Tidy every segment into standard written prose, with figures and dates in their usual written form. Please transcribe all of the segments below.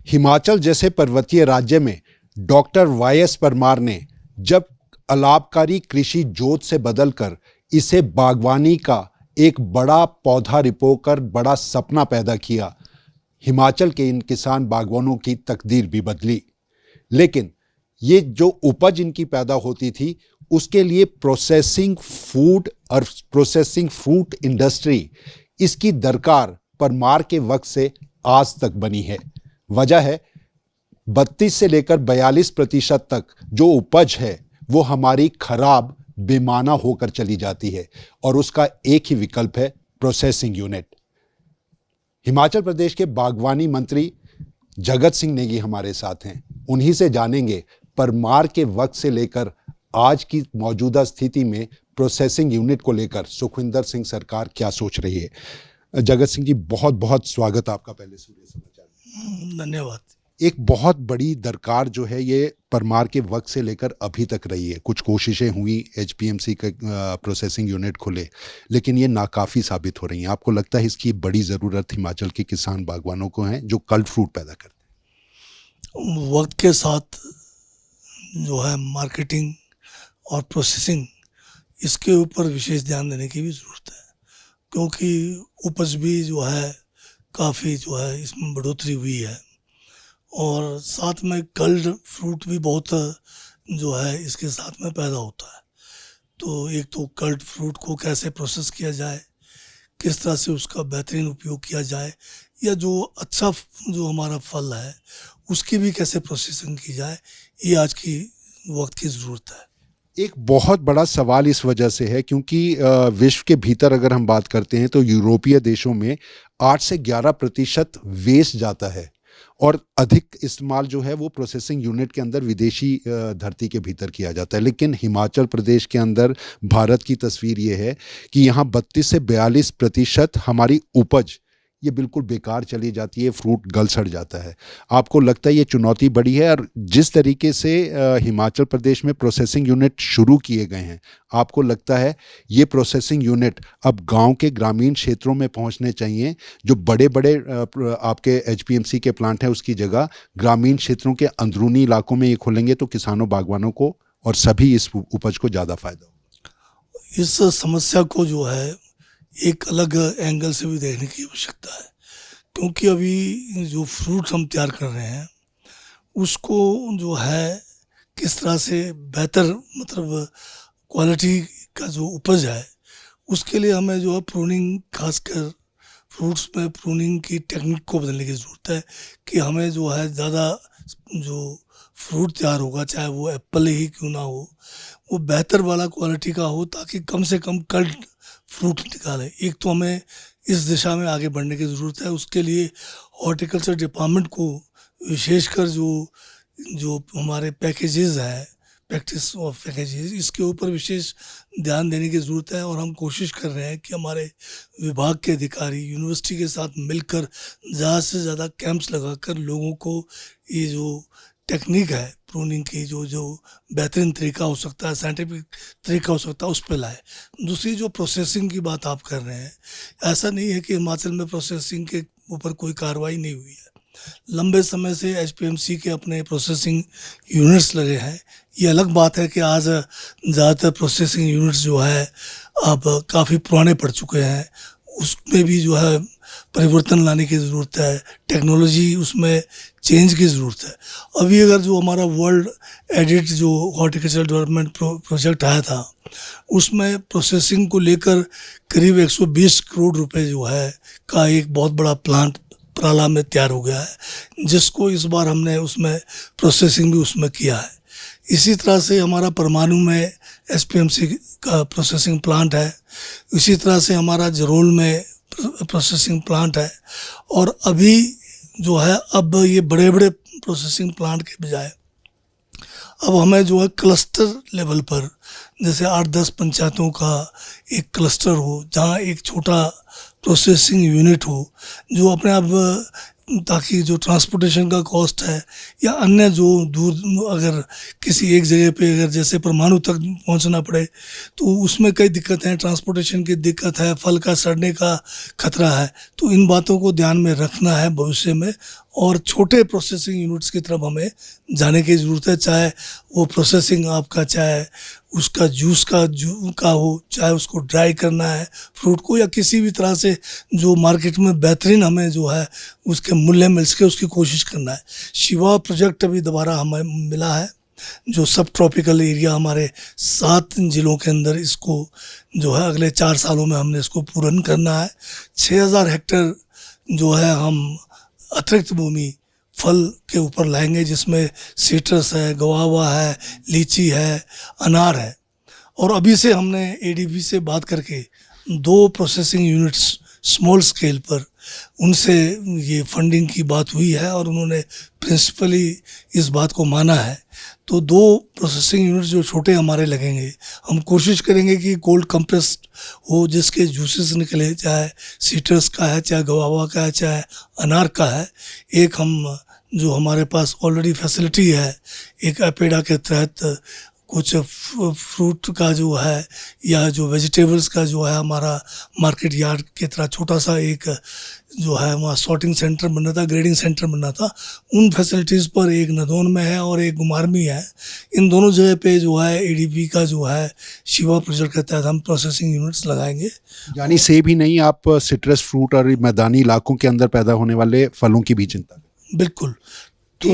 हिमाचल जैसे पर्वतीय राज्य में डॉक्टर वाई.एस. परमार ने जब अलाभकारी कृषि जोत से बदलकर इसे बागवानी का एक बड़ा पौधा रिपोकर बड़ा सपना पैदा किया, हिमाचल के इन किसान बागवानों की तकदीर भी बदली। लेकिन ये जो उपज इनकी पैदा होती थी, उसके लिए प्रोसेसिंग फूड और प्रोसेसिंग फ्रूट इंडस्ट्री, इसकी दरकार परमार के वक्त से आज तक बनी है। वजह है 32 से लेकर 42% तक जो उपज है वो हमारी खराब बेमाना होकर चली जाती है और उसका एक ही विकल्प है प्रोसेसिंग यूनिट। हिमाचल प्रदेश के बागवानी मंत्री जगत सिंह नेगी हमारे साथ हैं। उन्हीं से जानेंगे परमार के वक्त से लेकर आज की मौजूदा स्थिति में प्रोसेसिंग यूनिट को लेकर सुखविंदर सिंह सरकार क्या सोच रही है। जगत सिंह जी, बहुत बहुत स्वागत आपका पहले सूर्य समाचार। धन्यवाद। एक बहुत बड़ी दरकार जो है ये परमार के वक्त से लेकर अभी तक रही है। कुछ कोशिशें हुई एचपीएमसी का प्रोसेसिंग यूनिट खोले, लेकिन ये नाकाफ़ी साबित हो रही हैं। आपको लगता है इसकी बड़ी ज़रूरत हिमाचल के किसान बागवानों को है जो कल्ट फ्रूट पैदा करते हैं? वक्त के साथ जो है मार्केटिंग और प्रोसेसिंग, इसके ऊपर विशेष ध्यान देने की भी ज़रूरत है, क्योंकि उपज भी जो है काफ़ी जो है इसमें बढ़ोतरी हुई है और साथ में कल्ड फ्रूट भी बहुत जो है इसके साथ में पैदा होता है। तो एक तो कल्ड फ्रूट को कैसे प्रोसेस किया जाए, किस तरह से उसका बेहतरीन उपयोग किया जाए, या जो अच्छा जो हमारा फल है उसकी भी कैसे प्रोसेसिंग की जाए, ये आज की वक्त की ज़रूरत है। एक बहुत बड़ा सवाल इस वजह से है क्योंकि विश्व के भीतर अगर हम बात करते हैं तो यूरोपीय देशों में 8 से 11% वेस्ट जाता है और अधिक इस्तेमाल जो है वो प्रोसेसिंग यूनिट के अंदर विदेशी धरती के भीतर किया जाता है। लेकिन हिमाचल प्रदेश के अंदर भारत की तस्वीर ये है कि यहाँ 32 से 42% हमारी उपज ये बिल्कुल बेकार चली जाती है, फ्रूट गल सड़ जाता है। आपको लगता है ये चुनौती बड़ी है? और जिस तरीके से हिमाचल प्रदेश में प्रोसेसिंग यूनिट शुरू किए गए हैं, आपको लगता है ये प्रोसेसिंग यूनिट अब गांव के ग्रामीण क्षेत्रों में पहुंचने चाहिए? जो बड़े बड़े आपके एचपीएमसी के प्लांट हैं उसकी जगह ग्रामीण क्षेत्रों के अंदरूनी इलाकों में ये खोलेंगे तो किसानों बागवानों को और सभी इस उपज को ज़्यादा फायदा होगा। इस समस्या को जो है एक अलग एंगल से भी देखने की आवश्यकता है, क्योंकि अभी जो फ्रूट हम तैयार कर रहे हैं उसको जो है किस तरह से बेहतर मतलब क्वालिटी का जो उपज है उसके लिए हमें जो है प्रूनिंग, खासकर फ्रूट्स में प्रूनिंग की टेक्निक को बदलने की ज़रूरत है कि हमें जो है ज़्यादा जो फ्रूट तैयार होगा, चाहे वो एप्पल ही क्यों ना हो, वो बेहतर वाला क्वालिटी का हो ताकि कम से कम कल्ट फ्रूट निकाले। एक तो हमें इस दिशा में आगे बढ़ने की ज़रूरत है। उसके लिए हॉर्टिकल्चर डिपार्टमेंट को विशेषकर जो हमारे पैकेजेस हैं, प्रैक्टिस ऑफ पैकेजेस, इसके ऊपर विशेष ध्यान देने की ज़रूरत है। और हम कोशिश कर रहे हैं कि हमारे विभाग के अधिकारी यूनिवर्सिटी के साथ मिलकर ज़्यादा से ज़्यादा कैंप्स लगाकर लोगों को ये जो टेक्निक है प्रूनिंग की, जो बेहतरीन तरीका हो सकता है, साइंटिफिक तरीका हो सकता है, उस पर लाए। दूसरी जो प्रोसेसिंग की बात आप कर रहे हैं, ऐसा नहीं है कि हिमाचल में प्रोसेसिंग के ऊपर कोई कार्रवाई नहीं हुई है। लंबे समय से एचपीएमसी के अपने प्रोसेसिंग यूनिट्स लगे हैं। ये अलग बात है कि आज ज़्यादातर प्रोसेसिंग यूनिट्स जो है अब काफ़ी पुराने पड़ चुके हैं, उसमें भी जो है परिवर्तन लाने की ज़रूरत है, टेक्नोलॉजी उसमें चेंज की ज़रूरत है। अभी अगर जो हमारा वर्ल्ड एडिट जो हॉर्टिकल्चर डेवलपमेंट प्रोजेक्ट आया था, उसमें प्रोसेसिंग को लेकर करीब 120 करोड़ रुपए जो है का एक बहुत बड़ा प्लांट पराला में तैयार हो गया है, जिसको इस बार हमने उसमें प्रोसेसिंग भी उसमें किया है। इसी तरह से हमारा परमाणु में एचपीएमसी का प्रोसेसिंग प्लांट है, इसी तरह से हमारा जरोल में प्रोसेसिंग प्लांट है। और अभी जो है अब ये बड़े बड़े प्रोसेसिंग प्लांट के बजाय अब हमें जो है क्लस्टर लेवल पर, जैसे 8-10 पंचायतों का एक क्लस्टर हो, जहाँ एक छोटा प्रोसेसिंग यूनिट हो जो अपने आप, ताकि जो ट्रांसपोर्टेशन का कॉस्ट है या अन्य जो दूर, अगर किसी एक जगह पे अगर जैसे परमाणु तक पहुंचना पड़े तो उसमें कई दिक्कत हैं, ट्रांसपोर्टेशन की दिक्कत है, फल का सड़ने का खतरा है। तो इन बातों को ध्यान में रखना है भविष्य में और छोटे प्रोसेसिंग यूनिट्स की तरफ हमें जाने की ज़रूरत है, चाहे वो प्रोसेसिंग आपका, चाहे उसका जूस का हो, चाहे उसको ड्राई करना है फ्रूट को, या किसी भी तरह से जो मार्केट में बेहतरीन हमें जो है उसके मूल्य मिल सके उसकी कोशिश करना है। शिवा प्रोजेक्ट अभी दोबारा हमें मिला है, जो सब ट्रॉपिकल एरिया हमारे 7 जिलों के अंदर इसको जो है अगले 4 सालों में हमने इसको पूर्ण करना है। 6000 हेक्टेयर जो है हम अतिरिक्त भूमि फल के ऊपर लाएंगे, जिसमें सिट्रस है, गुआवा है, लीची है, अनार है। और अभी से हमने एडीबी से बात करके 2 प्रोसेसिंग यूनिट्स स्मॉल स्केल पर उनसे ये फंडिंग की बात हुई है और उन्होंने प्रिंसिपली इस बात को माना है। तो 2 प्रोसेसिंग यूनिट जो छोटे हमारे लगेंगे, हम कोशिश करेंगे कि कोल्ड कंप्रेस्ड हो, जिसके जूसेस निकले, चाहे सिट्रस का है, चाहे गुआवा का है, चाहे अनार का है। एक हम जो हमारे पास ऑलरेडी फैसिलिटी है, एक एपेडा के तहत कुछ फ्रूट का जो है या जो वेजिटेबल्स का जो है हमारा मार्केट यार्ड की तरह छोटा सा एक जो है वहाँ सॉर्टिंग सेंटर बनना था, ग्रेडिंग सेंटर बनना था। उन फैसिलिटीज़ पर एक नदौन में है और एक गुमार में है। इन दोनों जगह पे जो है एडीबी का जो है शिवा प्रोजेक्ट के तहत हम प्रोसेसिंग यूनिट्स लगाएंगे। यानी सेब ही नहीं, आप सिट्रस फ्रूट और मैदानी इलाकों के अंदर पैदा होने वाले फलों की भी चिंता करें। बिल्कुल। तो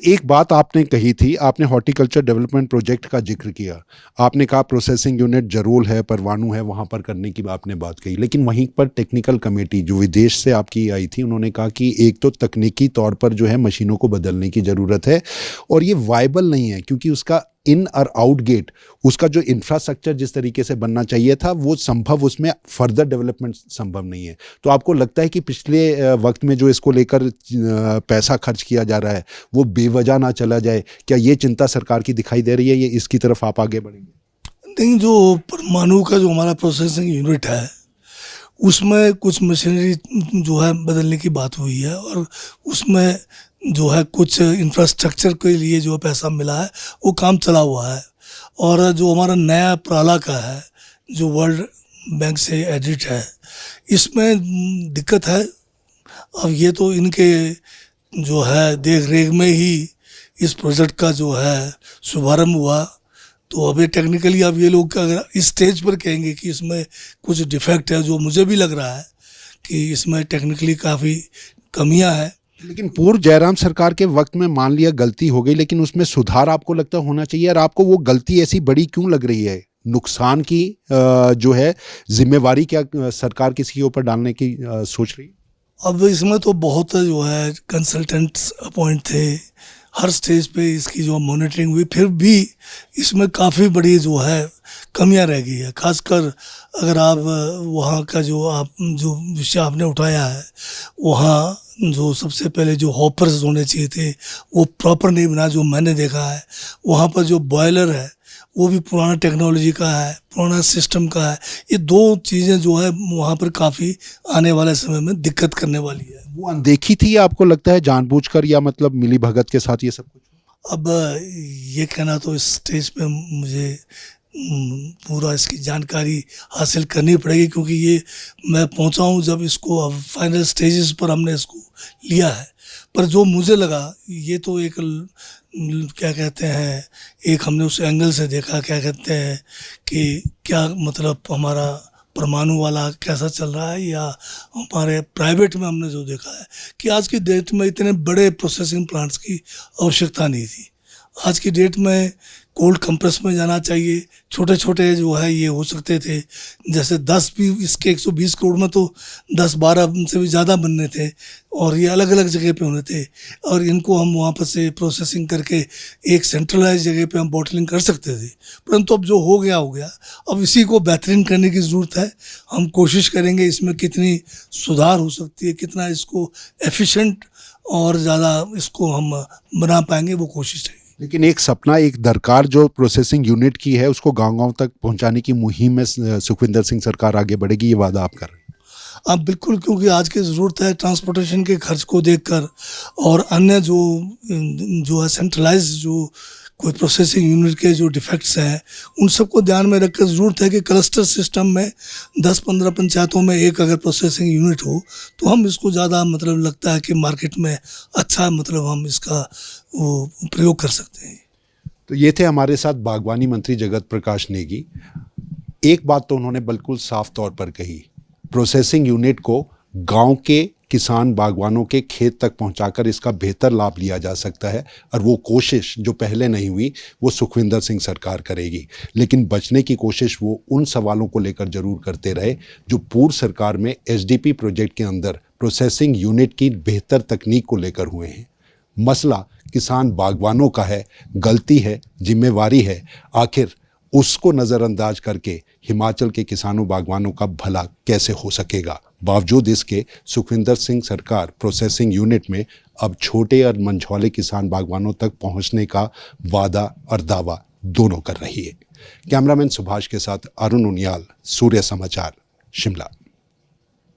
एक बात आपने कही थी, आपने हॉर्टिकल्चर डेवलपमेंट प्रोजेक्ट का जिक्र किया। आपने कहा प्रोसेसिंग यूनिट जरोल है, परवाणु है, वहाँ पर करने की आपने बात कही, लेकिन वहीं पर टेक्निकल कमेटी जो विदेश से आपकी आई थी, उन्होंने कहा कि एक तो तकनीकी तौर पर जो है मशीनों को बदलने की ज़रूरत है और ये वायबल नहीं है, क्योंकि उसका इन और आउट गेट, उसका जो इंफ्रास्ट्रक्चर जिस तरीके से बनना चाहिए था वो संभव, उसमें फर्दर डेवलपमेंट संभव नहीं है। तो आपको लगता है कि पिछले वक्त में जो इसको लेकर पैसा खर्च किया जा रहा है वो बेवजह ना चला जाए? क्या ये चिंता सरकार की दिखाई दे रही है? ये इसकी तरफ आप आगे बढ़ेंगे? नहीं, जो परमाणु का जो हमारा प्रोसेसिंग यूनिट है उसमें कुछ मशीनरी जो है बदलने की बात हुई है और उसमें जो है कुछ इंफ्रास्ट्रक्चर के लिए जो पैसा मिला है वो काम चला हुआ है। और जो हमारा नया प्राला का है जो वर्ल्ड बैंक से एडिट है, इसमें दिक्कत है। अब ये तो इनके जो है देख रेख में ही इस प्रोजेक्ट का जो है शुभारंभ हुआ। तो अभी टेक्निकली अब ये लोग अगर इस स्टेज पर कहेंगे कि इसमें कुछ डिफेक्ट है, जो मुझे भी लग रहा है कि इसमें टेक्निकली काफ़ी कमियां हैं। लेकिन पूर्व जयराम सरकार के वक्त में मान लिया गलती हो गई, लेकिन उसमें सुधार आपको लगता होना चाहिए, और आपको वो गलती ऐसी बड़ी क्यों लग रही है? नुकसान की जो है जिम्मेवारी क्या सरकार किसी के ऊपर डालने की सोच रही है? अब इसमें तो बहुत जो है कंसल्टेंट्स अपॉइंट थे, हर स्टेज पे इसकी जो मॉनिटरिंग हुई, फिर भी इसमें काफ़ी बड़ी जो है कमियां रह गई है। खासकर अगर आप वहाँ का जो विषय आपने उठाया है, वहाँ जो सबसे पहले जो हॉपर्स होने चाहिए थे वो प्रॉपर नहीं बना, जो मैंने देखा है। वहाँ पर जो बॉयलर है वो भी पुराना टेक्नोलॉजी का है, पुराना सिस्टम का है। ये 2 चीज़ें जो है वहाँ पर काफ़ी आने वाले समय में दिक्कत करने वाली है। वो अनदेखी थी, आपको लगता है जानबूझकर, या मतलब मिली भगत के साथ ये सब कुछ? अब ये कहना तो इस स्टेज पे मुझे पूरा इसकी जानकारी हासिल करनी पड़ेगी, क्योंकि ये मैं पहुंचा हूं जब इसको अब फाइनल स्टेजेस पर हमने इसको लिया है। पर जो मुझे लगा, ये तो एक क्या कहते हैं, एक हमने उस एंगल से देखा, क्या कहते हैं कि क्या मतलब हमारा परमाणु वाला कैसा चल रहा है, या हमारे प्राइवेट में हमने जो देखा है कि आज की डेट में इतने बड़े प्रोसेसिंग प्लांट्स की आवश्यकता नहीं थी। आज की डेट में कोल्ड कंप्रेस में जाना चाहिए। छोटे छोटे जो है ये हो सकते थे, जैसे 10 भी इसके 120 करोड़ में तो 10-12 से भी ज़्यादा बनने थे, और ये अलग अलग जगह पे होने थे, और इनको हम वहाँ पर से प्रोसेसिंग करके एक सेंट्रलाइज जगह पे हम बॉटलिंग कर सकते थे। परंतु अब जो हो गया हो गया, अब इसी को बेहतरीन करने की ज़रूरत है। हम कोशिश करेंगे इसमें कितनी सुधार हो सकती है, कितना इसको एफिशिएंट और ज़्यादा इसको हम बना पाएंगे, वो कोशिश है। लेकिन एक सपना, एक दरकार जो प्रोसेसिंग यूनिट की है, उसको गांव-गांव तक पहुंचाने की मुहिम में सुखविंदर सिंह सरकार आगे बढ़ेगी, ये वादा आप कर रहे हैं? अब बिल्कुल, क्योंकि आज की ज़रूरत है ट्रांसपोर्टेशन के खर्च को देखकर, और अन्य जो है सेंट्रलाइज जो कोई प्रोसेसिंग यूनिट के जो डिफेक्ट्स हैं उन सबको ध्यान में रखकर ज़रूरत है कि क्लस्टर सिस्टम में 10-15 पंचायतों में एक अगर प्रोसेसिंग यूनिट हो तो हम इसको ज़्यादा मतलब लगता है कि मार्केट में अच्छा मतलब हम इसका वो प्रयोग कर सकते हैं। तो ये थे हमारे साथ बागवानी मंत्री जगत प्रकाश नेगी। एक बात तो उन्होंने बिल्कुल साफ तौर पर कही, प्रोसेसिंग यूनिट को गांव के किसान बागवानों के खेत तक पहुंचाकर इसका बेहतर लाभ लिया जा सकता है और वो कोशिश जो पहले नहीं हुई वो सुखविंदर सिंह सरकार करेगी। लेकिन बचने की कोशिश वो उन सवालों को लेकर जरूर करते रहे जो पूर्व सरकार में एसडीपी प्रोजेक्ट के अंदर प्रोसेसिंग यूनिट की बेहतर तकनीक को लेकर हुए हैं। मसला किसान बागवानों का है, गलती है, जिम्मेवारी है, आखिर उसको नज़रअंदाज करके हिमाचल के किसानों बागवानों का भला कैसे हो सकेगा। बावजूद इसके सुखविंदर सिंह सरकार प्रोसेसिंग यूनिट में अब छोटे और मंझौले किसान बागवानों तक पहुंचने का वादा और दावा दोनों कर रही है। कैमरामैन सुभाष के साथ अरुण उनियाल, सूर्य समाचार, शिमला।